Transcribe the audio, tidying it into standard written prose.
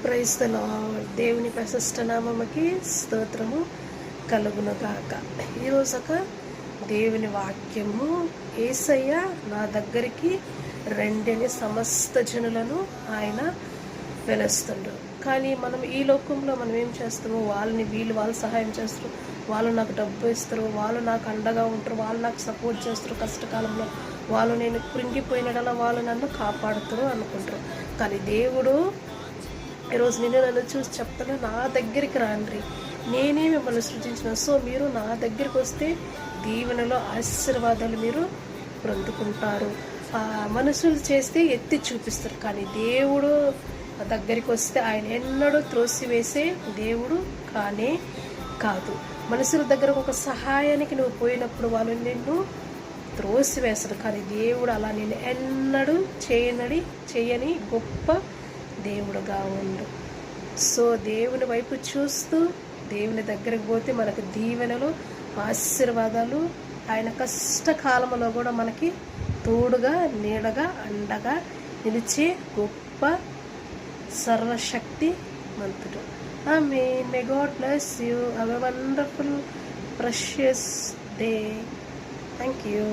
Praise the lord. దేవుని ప్రశస్త నామముకి స్తోత్రము కలుగును గాక. ఈరోజు ఒక దేవుని వాక్యము, యేసయ్య నా దగ్గరికి రెండని సమస్త జనులను ఆయన పిలుస్తుండ్రు. కానీ మనం ఈ లోకంలో మనం ఏం చేస్తాము, వాళ్ళు సహాయం చేస్తారు, వాళ్ళు నాకు డబ్బు ఇస్తారు, వాళ్ళు నాకు అండగా ఉంటారు, వాళ్ళు నాకు సపోర్ట్ చేస్తారు, కష్టకాలంలో వాళ్ళు నేను కృంగిపోయినడలా వాళ్ళు నన్ను కాపాడుతారు అనుకుంటారు. కానీ దేవుడు ఈరోజు నన్ను చూసి చెప్తాను, నా దగ్గరికి రాండ్రి, నేనే మిమ్మల్ని సృజించిన. సో మీరు నా దగ్గరికి వస్తే దీవెనలో ఆశీర్వాదాలు మీరు పొందుకుంటారు. మనుషులు చేస్తే ఎత్తి చూపిస్తారు, కానీ దేవుడు దగ్గరికి వస్తే ఆయన ఎన్నడూ త్రోసివేసే దేవుడు కానే కాదు. మనుషుల దగ్గర ఒక సహాయానికి నువ్వు పోయినప్పుడు వాళ్ళు నిన్ను త్రోసివేస్తారు, కానీ దేవుడు అలా నేను ఎన్నడూ చేయని గొప్ప దేవుడుగా ఉండు. సో దేవుని వైపు చూస్తూ దేవుని దగ్గరకు పోతే మనకు దీవెనలు, ఆశీర్వాదాలు, ఆయన కష్టకాలంలో కూడా మనకి తోడుగా, నీడగా, అండగా నిలిచే గొప్ప సర్వశక్తి మంతుడు. ఆమేన్. May God bless you. Have a wonderful precious day. Thank you.